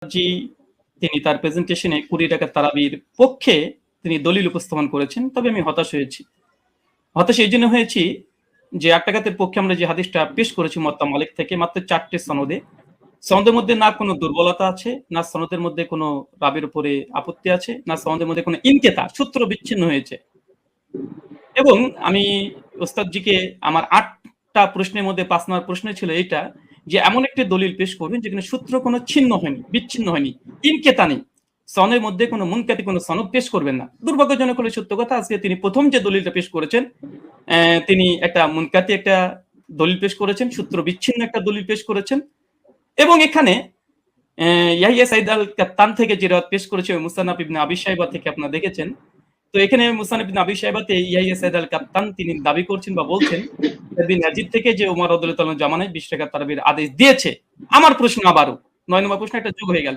জি তিনি তার প্রেজেন্টেশনে ২০ রাকাত তারাবির পক্ষে তিনি দলিল উপস্থাপন করেছেন। তবে আমি হতাশ হয়েছি। হতাশ এইজন্য হয়েছি যে ৮ রাকাতের পক্ষে আমরা যে হাদিসটা পেশ করেছি মুয়াত্তা মালিক থেকে মাত্র ৪ টে সনদে। সনদের মধ্যে না কোন দুর্বলতা আছে, না সনদের মধ্যে কোন রাবির উপরে আপত্তি আছে, না সনদের মধ্যে কোন ইনকেতা সূত্র বিচ্ছিন্ন হয়েছে। এবং আমি ওস্তাদজিকে আমার ৮ টা প্রশ্নের মধ্যে ৫ নাম্বার প্রশ্ন ছিল এইটা যে এমন একটি দলিল পেশ করবেন যেখানে সূত্র কোন ছিন্ন হয়নি, বিচ্ছিন্ন হয়নি, ইনকেতা নেই। সনের মধ্যে কোন মুনকাতি কোন সনদ পেশ করবেন না। দুর্ভাগ্যজনক হলে সত্য কথা আজকে তিনি ১ম যে দলিলটা পেশ করেছেন, তিনি একটা মুনকাতি একটা দলিল পেশ করেছেন, সূত্র বিচ্ছিন্ন একটা দলিল পেশ করেছেন। এবং এখানে ইয়াহিয়া সাঈদ আল কাত্তান থেকে যে রিওয়ায়াত পেশ করেছে মুসান্নাফ ইবনে আবি শাইবা থেকে আপনারা দেখেছেন। তো এখানে মুসান্নাফ ইবনে আবি শাইবাতে ইয়াহিয়া সাঈদ আল কাত্তান তিনি দাবি করছেন বা বলছেন ইবনে ইয়াজিদ থেকে যে ওমর রাদিয়াল্লাহু তাআলা জামানায় ২০ রাকাত তারাবির আদেশ দিয়েছে। আমার প্রশ্ন আবারও ৯ নম্বর প্রশ্ন একটা যোগ হয়ে গেল।